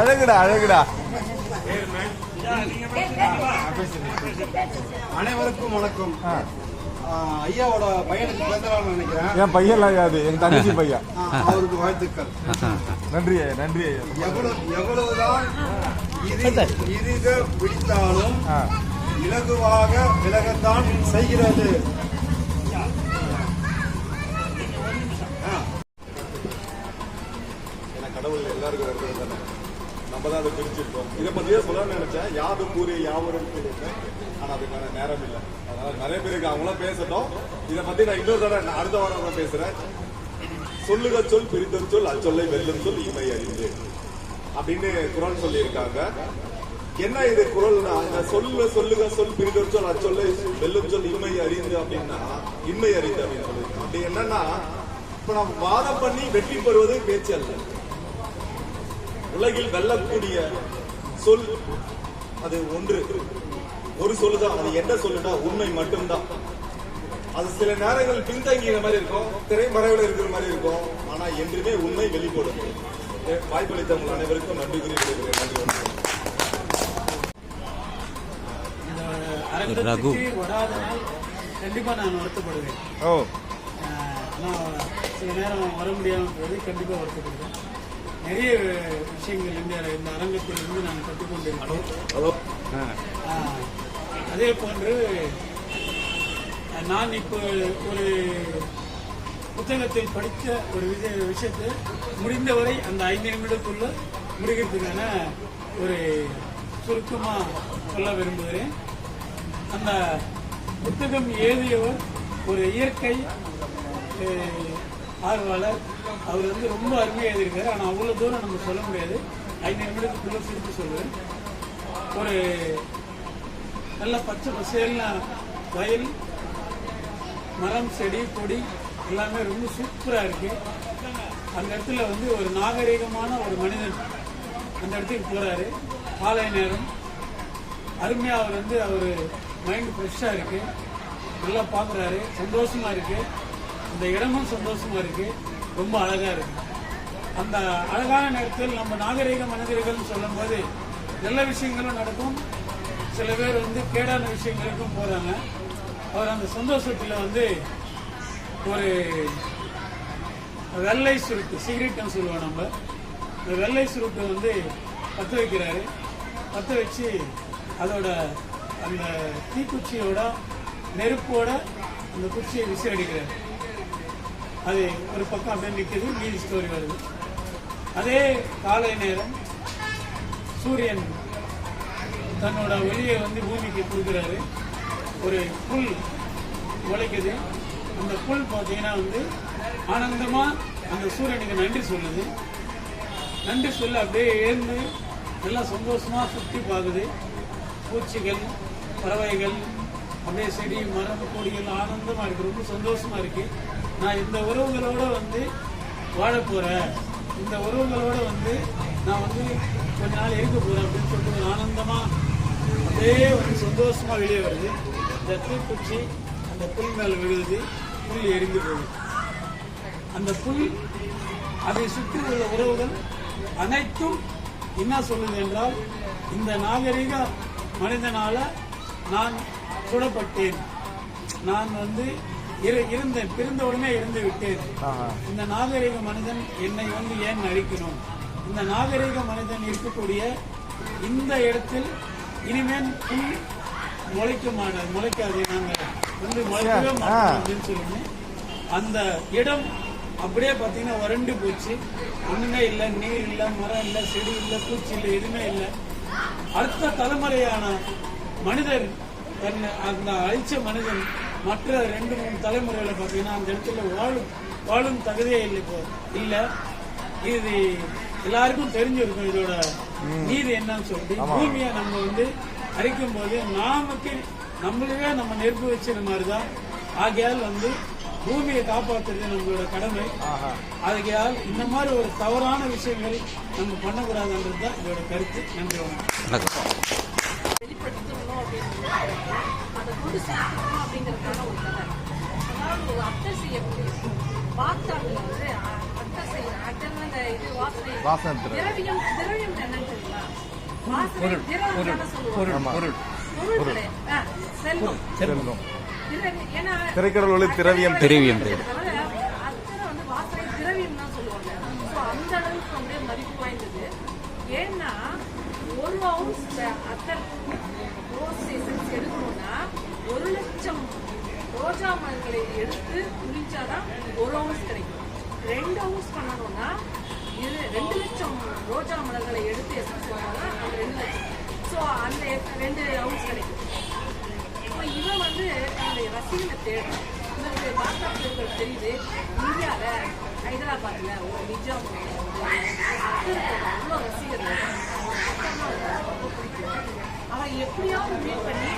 அழகுடா அழகுடா. அனைவருக்கும் வணக்கம். ஐயாவோட பையனுக்கு பிறந்தநாள் நினைக்கிறேன். என் பையன்லாம் யாரு? என் தங்கச்சி பையன். அவருக்கு வாழ்த்துக்கள். நன்றி ஐயா, நன்றி ஐயா. எவ்வளவுதான் இறுக பிடித்தாலும் இலகுவாக விலகத்தான் செய்கிறது. கடவுள் எல்லாருக்கும் வருகிறது தானே, நம்ம தான் அதை பிரிச்சிருக்கோம். இதை பத்தியே சொல்ல நினைச்சேன், யாரும் கூறிய யாவரும் சொல்லியிருக்கேன். ஆனா அதுக்கான நேரம் இல்லை. அதனால நிறைய பேருக்கு அவங்களாம் பேசட்டும். இதை பத்தி நான் இன்னொரு தடவை அடுத்த வாரம் தான் பேசுறேன். சொல்லுக சொல் பிரித்தொரு சொல் அச்சொல்லை வெல்லும் சொல் இமை அறிந்து அப்படின்னு குரல் சொல்லியிருக்காங்க. என்ன இது குரல்னா, சொல்லுக சொல் பிரித்தொரு சொல் அச்சொல்லை வெல்லும் சொல் இமை அறிந்து அப்படின்னா இன்மை அறிந்து அப்படின்னு சொல்லியிருக்காங்க. அப்படி என்னன்னா, இப்ப நம்ம வாதம் பண்ணி வெற்றி பெறுவது பேச்சு அல்ல. உலகில் வெல்லக்கூடிய சொல் அது ஒரு சொல்லுதான். அது என்ன சொல்லுனா உண்மை மட்டும்தான். அது சில நேரங்கள் பின்தங்கிற மாதிரி இருக்கும், திரைமறைவில் இருக்கிற மாதிரி இருக்கும். ஆனா என்றுமே உண்மை வெளிப்படும். வாய்ப்பளித்தவங்க அனைவருக்கும் நன்றி கூறி கண்டிப்பா நான் வருத்தப்படுவேன். சில நேரம் வர முடியாமல் போது கண்டிப்பா வருத்தப்படுவேன். நிறைய விஷயங்கள் இந்த அரங்கத்திலிருந்து நான் கற்றுக்கொண்டிருக்கிறேன். அதே போன்று நான் இப்போ ஒரு புத்தகத்தில் படித்த ஒரு விஷயத்தை முடிந்தவரை அந்த 5 நிமிடத்துக்குள்ள முடிக்கிறதுக்கான ஒரு சுருக்கமா சொல்ல விரும்புகிறேன். அந்த புத்தகம் எழுதியவர் ஒரு இயற்கை ஆர்வலர். அவர் ரொம்ப அருமையாக எழுதியிருக்காரு. ஆனால் அவ்வளோ தூரம் நம்ம சொல்ல முடியாது. 5 நிமிடத்துக்குள்ள சுருக்கி சொல்லுவேன். ஒரு நல்ல பச்சை பசேல்னா வயல், மரம், செடி, கொடி எல்லாமே ரொம்ப சூப்பராக இருக்கு. அந்த இடத்துல ஒரு நாகரிகமான ஒரு மனிதன் அந்த இடத்துக்கு போறாரு. காலை நேரம் அருமையா அவர் மைண்ட் ஃப்ரெஷ்ஷாக இருக்கு. நல்லா பார்க்குறாரு, சந்தோஷமா இருக்கு. அந்த இடமும் சந்தோஷமா இருக்கு, ரொம்ப அழகா இருக்கு. அந்த அழகான நேரத்தில் நம்ம நாகரிக மனிதர்கள் சொல்லும் போது நல்ல விஷயங்களும் நடக்கும். சில பேர் கேடான விஷயங்களுக்கும் போறாங்க. அவர் அந்த சந்தோஷத்துல ஒரு வெள்ளை சுருட்டு, சிகரெட்னு சொல்லுவோம் நம்ம, இந்த வெள்ளை சுருட்டு பற்ற வைக்கிறாரு. பற்ற வச்சு அதோட அந்த தீக்குச்சியோட நெருப்போட அந்த குச்சியை விசி அடிக்கிறாரு. அது ஒரு பக்கம் அப்படியே நிற்குது, மீதி ஸ்டோரி வருது. அதே காலை நேரம் சூரியன் தன்னோட ஒளியை பூமிக்கு கொடுக்குறாரு. ஒரு புல் முளைக்குது. அந்த புல் பார்த்தீங்கன்னா ஆனந்தமா அந்த சூரியனுக்கு நன்றி சொல்லுது. நன்றி சொல்ல அப்படியே எழுந்து நல்லா சந்தோஷமா சுற்றி பார்க்குது. பூச்சிகள், பறவைகள், அப்படியே செடி, மரம், கொடிகள் ஆனந்தமா இருக்கு, ரொம்ப சந்தோஷமா இருக்கு. நான் இந்த உறவுகளோட வாழ போறேன், இந்த உறவுகளோட நான் கொஞ்ச நாள் இருக்க போறேன் அப்படின்னு சொல்லிட்டு ஒரு ஆனந்தமா அப்படியே சந்தோஷமா வெளியே வருது. இந்த தீக்குச்சி அந்த புல் மேல விழுது, புல் எரிந்து போகுது. அந்த புல், அதை சுற்றி உள்ள உறவுகள் அனைத்தும் என்ன சொல்லுது என்றால், இந்த நாகரிக மனிதனால நான் சுடப்பட்டேன், நான் இருந்தேன், பிறந்த உடனே இருந்து விட்டேன். இந்த நாகரிக மனிதன் என்னை ஏன் அழிக்கணும்? இந்த நாகரிக மனிதன் இருக்கக்கூடிய இந்த இடத்தில் இனிமேல் புல் முளைக்காது, நாங்கள் முளைக்கவே மாட்டோம் அப்படின்னு சொல்லுங்க. அந்த இடம் அப்படியே பார்த்தீங்கன்னா வறண்டு போச்சு. ஒண்ணுமே இல்லை, நீர் இல்லை, மரம் இல்லை, செடி இல்லை, பூச்சி இல்லை, எதுவுமே இல்லை. அடுத்த தலைமுறையான மனிதர், அந்த அழிச்ச மனிதன் மற்ற 2-3 தலைமுறைகளை பார்த்தீங்கன்னா அந்த இடத்துல வாழும் தகுதியே இல்லை. இப்போ இல்லை. இது எல்லாருக்கும் தெரிஞ்சிருக்கும் இதோட நீதி என்னன்னு சொல்லிட்டு. பூமியை நம்ம அரிக்கும் போது நம்மளுக்கே நம்ம நெருப்பு வச்சிருந்த மாதிரிதான். ஆகையால் பூமியை காப்பாற்றுறது நம்மளோட கடமை. ஆகையால் இந்த மாதிரி ஒரு தவறான விஷயங்கள் நம்ம பண்ணக்கூடாதுன்றது தான் இதோட கருத்து. நன்றி, வணக்கம். உறுதிப்படுத்தணும் அப்படின்னு அதை கொண்டு சேர்க்கணும் அப்படிங்கிறதுக்கான ஒரு கதை. அதாவது ஒரு அட்டை செய்யக்கூடிய பாத்திரங்கள் வந்து அட்டை செய்யற அட்டைன்னா இந்த இது வாசனை திரவியம் என்னன்னு தெரியுமா? வாசனை திரவியம் சொல்லுவாங்க. பொருள் செல்வம். ஏன்னா திரைக்கடல் ஒளி திரவியம் அத்தனை வந்து வாசனை திரவியம் தான் சொல்லுவாங்க. ஸோ அந்த அளவுக்கு வந்து மதிப்பு வாய்ந்தது. ஏன்னா 1 ounce அத்தர் ரோஸ் எசன்ஸ் எடுக்கணும்னா 1,00,000 ரோஜா மலர்களை எடுத்து குளிச்சாதான் 1 ounce கிடைக்கும். 2 ounce பண்ணணும்னா 2,00,000 ரோஜா மலர்களை எடுத்து எசன்ஸ் பண்ணாதான் அந்த 2,00,000. ஸோ அந்த 2 ounce கிடைக்கும். இப்போ இவன் வந்து தன்னுடைய ரசிகனை தேடுறான். இவருடைய வார்த்தாக்கள் தெரியுது. இந்தியாவில் ஹைதராபாத்ல ஒரு நிஜாம் அத்தருக்கு அவ்வளோ ரசிகர்கள். ரொம்ப பிடிக்கும். அவன் எப்படியாவது மீட் பண்ணி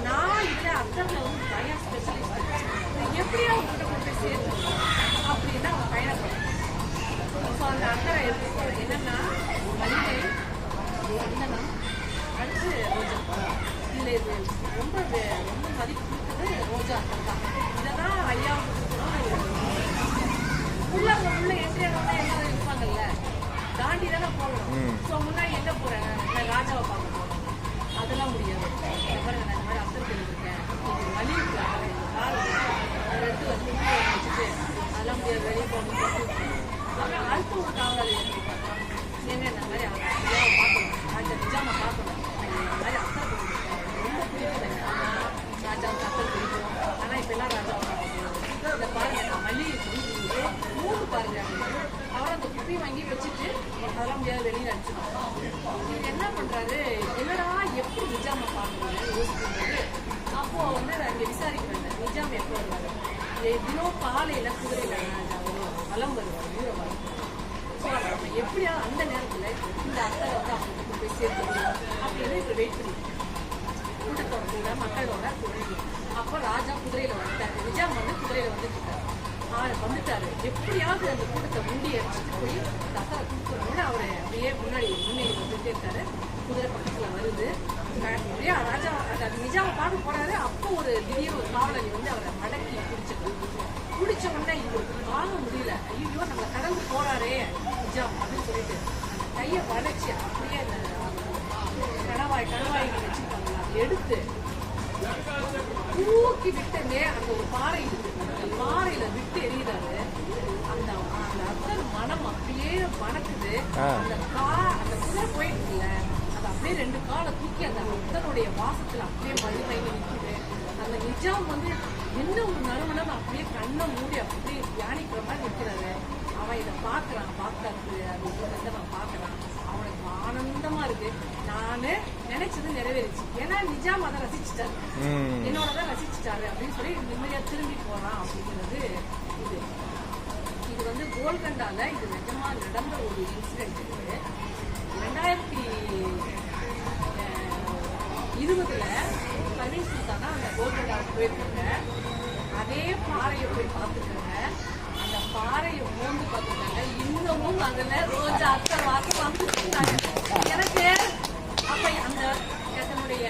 நான் இல்லை அத்தரில் வந்து நிறையா ஸ்பெஷலிஸ்ட் எப்படியாவது கிட்ட கொண்டு போய் சேர்த்துக்கணும் அப்படின்னு அவன் பயணப்படுறான். ஸோ அந்த அத்தரை எடுத்து என்னன்னா மல்லிகை, சந்தனம், அடுத்து ரோஜா. இதில் இது ரொம்ப மதிப்பு கொடுத்தது ரோஜா அத்தர் தான். இதை தான் ஐயாவுக்கு கொடுக்கணும். உள்ள என்ட்ரியானவங்க எல்லாரும் இருப்பாங்கல்ல, தாண்டி தானே போகணும். ஸோ முன்னாடி எங்கே போகிறேன், நான் ராஜாவை பார்க்க போகிறேன், அதெல்லாம் முடியாது. பாருங்க நான் இந்த மாதிரி அத்தர் தெரிஞ்சிருக்கேன், மல்லிகை கால் எடுத்து வந்து வச்சுட்டு அதெல்லாம் முடியாது, வெளியே போகணும். அப்புறம் அடுத்த ஒரு காவலாளி என்ன இந்த மாதிரி ஐயாவை பார்க்கணும், ராஜா நிஜாமை பார்க்கணும், இந்த மாதிரி அத்தர் ரொம்ப பிடிக்கும். ராஜாவுக்கு அத்தர் பிடிக்கும். ஆனால் இப்போ எல்லாம் ராஜாவை பார்க்கணும். இதை பாருங்க நான் மல்லிகை சொல்லி மூணு பாருங்க. அவரை அந்த குப்பி வாங்கி வச்சுட்டு அதெல்லாம் முடியாது வெளியில் அடிச்சுக்கணும். இவர் என்ன பண்றாரு, என்னடா எப்படி நிஜாமை பார்க்கணும்னு யோசிக்கும்போது அப்போ வந்து அங்கே விசாரிக்கிறாங்க நிஜாம் எப்போ வருவாரு. தினம் காலையில குதிரையில வலம் வருவார் வீரவாரி. ஸோ நம்ம எப்படியா அந்த நேரத்தில் இந்த அத்தரை வந்து அவங்களுக்கு போய் சேர்த்து அப்படின்னு இப்போ வெயிட் பண்ணி கூட்டத்தோட கூட மக்களோட குதிரை. அப்போ ராஜா குதிரையில வந்துட்டாரு, நிஜாம் வந்து குதிரையில வந்துட்டாரு. எப்படியாவது அந்த கூட்டத்தை முண்டி அடிச்சுட்டு போய் தசரை கூப்பிடணும்னு அவர் அப்படியே முன்னாடி வந்துட்டே இருக்காரு. குதிரை பக்கத்துல வருது. ராஜா நிஜாமை பார்க்க போறாரு. அப்போ ஒரு திடீர்னு ஒரு காவலி வந்து அவரை மடக்கி பிடிச்ச உடனே இவருக்கு வாங்க முடியல. ஐயோ நம்ம கடந்து போறாரே நிஜாம் அப்படின்னு சொல்லிட்டு அந்த கையை வளைச்சு அப்படியே அந்த கணவாய் வச்சுருக்காங்களா எடுத்து தூக்கி விட்டனே அந்த ஒரு பாறை இருக்கு. அந்த பாறையில விட்டு எரியுறாரு. அந்த அத்தர் மனம் அப்படியே மணக்குது. அந்த குதிரை போயிட்டு இல்ல, அது அப்படியே 2 காலை தூக்கி அந்த அத்தனுடைய வாசத்துல அப்படியே மணி நிற்குது. அந்த நிஜாம் வந்து என்ன ஒரு நறுமணம் அப்படியே கண்ணை மூடி அப்படியே தியானிக்கிற மாதிரி நிற்கிறாரு. அவன் இதை பார்க்கறான், பார்த்தாரு அது வந்து நான் பார்க்கறான். அவனுக்கு ஆனந்தமா இருக்கு. நானு நினைச்சது நிறைவேறிச்சு. ஏன்னா நிஜாம் அதை ரசிச்சுட்டாரு, என்னோடதான் ரசிச்சுட்டாரு அப்படின்னு சொல்லி நிம்மதியா திரும்பி போறான் அப்படிங்கிறது. இது வந்து கோல்கண்டால இது நிஜமா நடந்த ஒரு இன்சிடென்ட். 2020 பர்வீன் சுல்தானா அந்த கோல்கண்டாவுக்கு போயிருக்காங்க. அதே பாறையை போய் பார்த்துருக்காங்க. அந்த பாறையை மோந்து பார்த்துருக்காங்க. இன்னமும் அதுல ரோஜா அத்தர் வாசம் வந்துருக்காங்க. எனக்கு அப்ப அந்த தன்னுடைய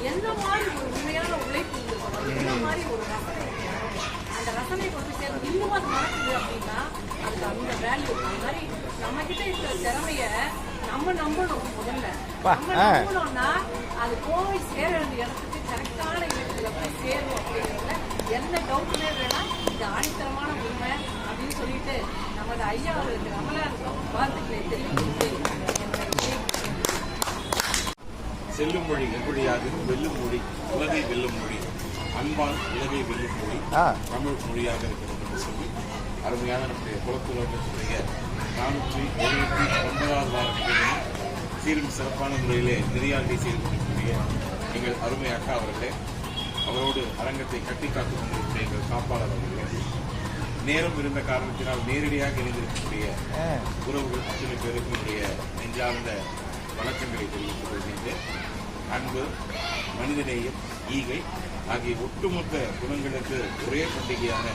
எந்த மாதிரி ஒரு உண்மையான உழைப்பு இருக்கணும், எந்த மாதிரி ஒரு ரசனை இருக்கணும், அந்த ரசனையை கொண்டு சேர்ந்து இன்னும் அது நடக்குது அப்படின்னா அதுக்கு அந்த வேல்யூ. அந்த மாதிரி நம்ம கிட்ட இருக்கிற திறமைய நம்ம நம்பணும். முதல்ல நம்ம நம்பணும்னா அது போய் சேர வேண்டிய இடத்துக்கு கரெக்டான இடத்துல போய் சேரும் அப்படிங்கிறதுல எந்த டவுட்டுமே வேணாம். இது ஆணித்தரமான உண்மை அப்படின்னு சொல்லிட்டு நமது ஐயா அவர்களுக்கு ரமலான் வாழ்த்துக்களை தெரிவித்து செல்லும் மொழி எப்படியாது வெல்லும் மொழி, உலகை வெல்லும் மொழி, அன்பால் உலகை வெல்லும் மொழி தமிழ் மொழியாக இருக்கிறது என்று சொல்லி அருமையான நம்முடைய குலத்துலகத்துடைய 479வது வார நிகழ்ச்சியை சீரும் சிறப்பான முறையிலே நெறியாண்டி செய்து கொண்டிருக்கக்கூடிய எங்கள் அருமை அக்கா அவர்களே, அவரோடு அரங்கத்தை கட்டி காத்துக் கொண்டிருக்கிற எங்கள் காப்பாளர் அவர்களே, நேரம் இருந்த காரணத்தினால் நேரடியாக இணைந்திருக்கக்கூடிய உறவுகள் அத்தனை பேருக்கு என்னுடைய நெஞ்சார்ந்த வணக்கங்களை தெரிவித்துக் கொள்கின்றேன். அன்பு, மனிதநேயம், ஈகை ஆகிய ஒட்டுமொத்த குணங்களுக்கு ஒரே பண்டிகையான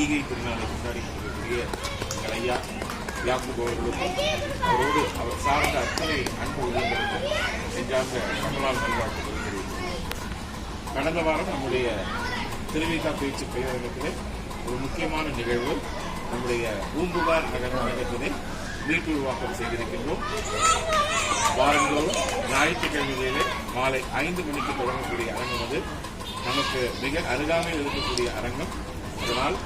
ஈகை திருநாளை கொண்டாடி கொண்டிருக்கக்கூடிய எங்கள் ஐயா யாக்கூப் அவர்களுக்கும் அவரோடு அவர் சார்ந்த அத்தனை அன்பு உள்ளவர்களுக்கும் நெஞ்சார்ந்த கமலால் நல்வாழ்த்துக்களை தெரிவிக்கிறேன். கடந்த வாரம் நம்முடைய திருவிக பேச்சு பேரரங்கத்திலே ஒரு முக்கியமான நிகழ்வு நம்முடைய பூம்புகார் நகர அரங்கத்திலே மீட்டுருவாக்கம் செய்திருக்கின்றோம். வாரந்தோறும் ஞாயிற்றுக்கிழமைகளிலே மாலை 5 மணிக்கு தொடங்கக்கூடிய அரங்கம் அது நமக்கு மிக அருகாமையில் இருக்கக்கூடிய அரங்கம். அதனால்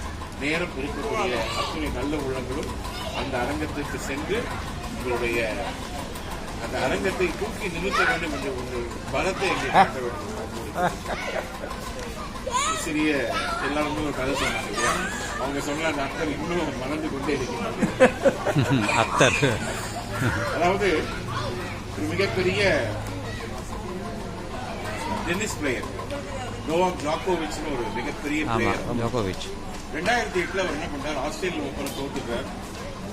நேரம் இருக்கக்கூடிய அத்தனை நல்ல உள்ளங்களும் அந்த அரங்கத்திற்கு சென்று உங்களுடைய அந்த அரங்கத்தை தூக்கி நிறுத்த வேண்டும் என்ற ஒரு பலத்தை எங்கே காட்ட வேண்டும். சிறிய எல்லாருமே ஒரு கதை சொன்னாங்க இல்லையா, அவங்க சொன்ன அந்த அர்த்தம் இன்னும் மறந்து கொண்டே இருக்கிறாங்க. அத்தர் அதாவது ஒரு மிகப்பெரிய டென்னிஸ் பிளேயர் நோவாக் ஜோகோவிச் ஒரு மிகப்பெரிய பிளேயர். 2008 அவர் என்ன பண்ணார், ஆஸ்திரேலியா ஓப்பன் தோத்துட்டார்.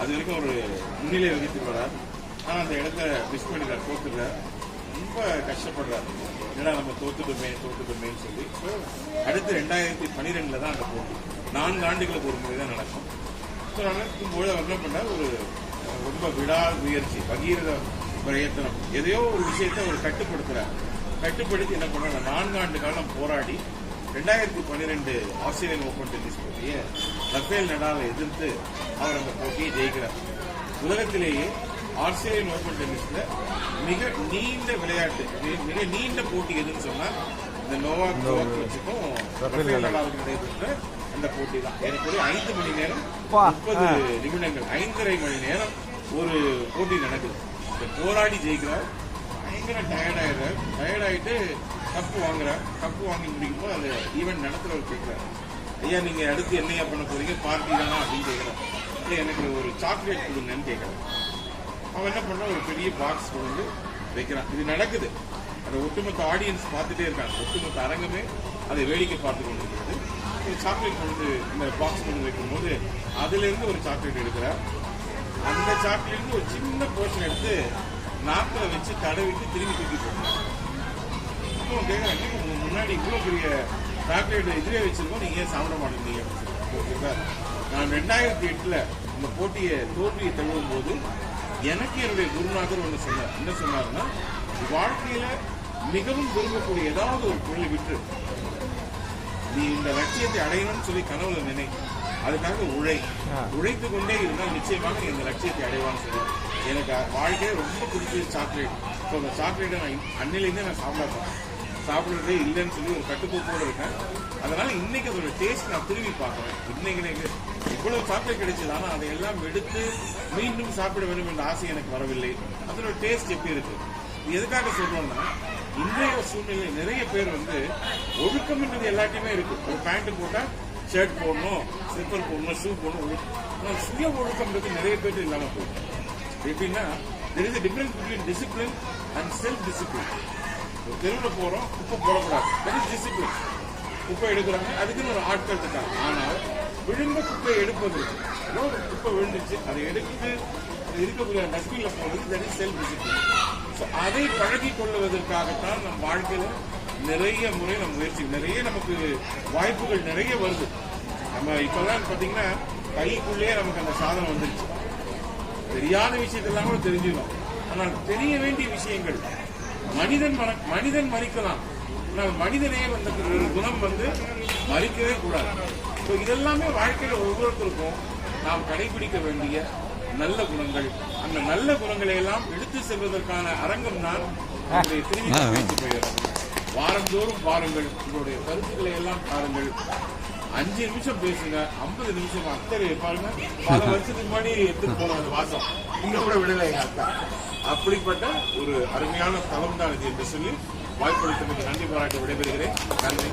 அது வரைக்கும் ஒரு முன்னிலை வகித்து வரார். ஆனால் அந்த இடத்த மிஸ் பண்ணிட்டார், தோத்துட்டார். ரொம்ப கஷ்டப்படுறாரு, ஏன்னா நம்ம தோத்துட்டோமேன்னு சொல்லி. ஸோ அடுத்து 2012 தான் அந்த போட்டி 4 ஆண்டுகளுக்கு ஒரு முறை தான் நடக்கும். ஸோ நடக்கும்போது அவர் என்ன பண்ணார், ஒரு ரொம்ப விடா முயற்சி, பகீரத பிரயத்தனம், எதையோ ஒரு விஷயத்தை அவர் கட்டுப்படுத்தி என்ன பண்ணார், 4 ஆண்டு காலம் போராடி 2012 ஆஸ்திரேலியன் ஓபன் டென்னிஸ் போட்டியை ரஃபேல் நடாலை எதிர்த்து அவர் அந்த போட்டியை ஜெயிக்கிறார். உலகத்திலேயே ஆஸ்திரேலியன் ஓபன் டென்னிஸ்ல மிக நீண்ட விளையாட்டு, மிக நீண்ட போட்டி எதுன்னு சொன்னா இந்த நோவாக் ஜோகோவிச்சுக்கும் ரஃபேல் நடாலுக்கும் நடைபெற்ற அந்த போட்டி தான். எனக்கு 5 மணி நேரம் 30 நிமிடங்கள், 5.5 மணி நேரம் ஒரு போட்டி நடக்குது. போராடி ஜெயிக்கிறார், பயங்கர டயர்டாயிட்டு கப்பு வாங்கி முடிக்கும் போது அந்த ஈவெண்ட் நடத்துறவர் கேட்கிறார், ஐயா நீங்க அடுத்து என்னையா பண்ண போறீங்க, பார்ட்டி தானா அப்படின்னு கேட்கிறார். எனக்கு ஒரு சாக்லேட் கொடுங்கன்னு கேட்கிறார். அவன் என்ன பண்ண, ஒரு பெரிய பாக்ஸ் கொண்டு வைக்கிறான். இது நடக்குது, அந்த ஒட்டுமொத்த ஆடியன்ஸ் பார்த்துட்டே இருக்காங்க, ஒட்டுமொத்த அரங்கமே அதை வேடிக்கை பார்த்து கொண்டு இருக்கிறது. ஒரு சாக்லேட் கொண்டு இந்த பாக்ஸ் கொண்டு வைக்கும் போது அதுல இருந்து ஒரு சாக்லேட் எடுக்கிறார். அந்த சாக்லேட் ஒரு சின்ன போர்ஷன் எடுத்து நாக்கில வச்சு தடவிட்டு திரும்பி தூக்கி போடுறாங்க. அப்புறம் கேட்கறாங்க, உங்க முன்னாடி இவ்வளவு பெரிய சாக்லேட் எதிரே வச்சிருக்கோம், நீங்க ஏன் சாப்பிட மாட்டேங்கிறீங்க? நான் 2008 இந்த போட்டியை தோல்வியை தழுவும் போது எனக்கு என்னுடைய குருநாதர் ஒன்று சொன்னார். என்ன சொன்னார்னா, வாழ்க்கையில மிகவும் விரும்பக்கூடிய ஏதாவது ஒரு பொருளை விட்டு நீ இந்த லட்சியத்தை அடையணும்னு சொல்லி கனவுல நினை, அதுக்காக உழைத்து கொண்டே இருந்தால் நிச்சயமாக நீ இந்த லட்சியத்தை அடைவான்னு சொல்லி. எனக்கு வாழ்க்கையை ரொம்ப பிடிச்ச சாக்லேட். ஸோ அந்த சாக்லேட்டை நான் அன்னிலேருந்தே நான் சாப்பிட்றதே இல்லைன்னு சொல்லி ஒரு கட்டுக்கோப்போடு இருக்கேன். அதனால இன்னைக்கு அதோட டேஸ்ட் நான் திரும்பி பார்க்குறேன். இன்னைக்கு எனக்கு இவ்வளவு சாக்லேட் கிடைச்சது, ஆனால் அதையெல்லாம் எடுத்து மீண்டும் சாப்பிட வேண்டும் என்ற ஆசை எனக்கு வரவில்லை. அதோட டேஸ்ட் எப்படி இருக்கு, எதுக்காக சொல்றோம்னா, இன்றைய சூழ்நிலை நிறைய பேர் ஒழுக்கம் என்றது எல்லாத்தையுமே இருக்கு. ஒரு பேண்ட் போட்டா ஷர்ட் போடணும், ஸ்லிப்பர் போடணும், ஷூ போடணும். ஆனால் சுய ஒழுக்கம்ன்றது நிறைய பேருக்கு இல்லாம போயிடும். எப்படின்னா, there is a difference between discipline and self discipline. ஒரு தெருவில் போறோம், குப்பை போடக்கூடாது, that is discipline. குப்பை எடுக்கிறாங்க, அதுக்குன்னு ஒரு ஆட்கள் இருக்காங்க. ஆனால் விழுந்த குப்பையை எடுப்பது, ஒரு குப்பை விழுந்துச்சு அதை எடுத்து இருக்கக்கூடிய டஸ்ட்பின்ல போடுறது, that is self discipline. அதை பழகி கொள்வதற்காகத்தான் நம் வாழ்க்கையில நிறைய முறை நம்ம முயற்சி, நிறைய நமக்கு வாய்ப்புகள் நிறைய வருது. நம்ம இப்பதான் பாத்தீங்கன்னா கைக்குள்ளேயே நமக்கு அந்த சாதனை வந்துருச்சு. தெரியாத விஷயத்தெல்லாம் கூட தெரிஞ்சுக்கணும். ஆனால் தெரிய வேண்டிய விஷயங்கள், மனிதன் மறிக்கலாம், ஆனால் மனிதனே ஒரு குணம் மறிக்கவே கூடாது. இதெல்லாமே வாழ்க்கையில ஒவ்வொருத்தருக்கும் நாம் கடைபிடிக்க வேண்டிய நல்ல குணங்கள். அந்த நல்ல குணங்களை எல்லாம் எடுத்து செல்வதற்கான அரங்கம் தான் திருவிழா பேச்சு போயிடும். வாரந்தோறும் பாருங்கள், உங்களுடைய கருத்துக்களை எல்லாம் பாருங்கள். 5 நிமிஷம் பேசுங்க, 50 நிமிஷம் அத்தனை பாருங்க. பல வருஷத்துக்கு முன்னாடி எடுத்துட்டு போன அந்த வாசம் இன்னும் கூட விடலை எங்க அக்கா. அப்படிப்பட்ட ஒரு அருமையான தளம் தான் இது என்று சொல்லி வாய்ப்பளித்தமைக்கு நன்றி பாராட்டி விடைபெறுகிறேன். நன்றி.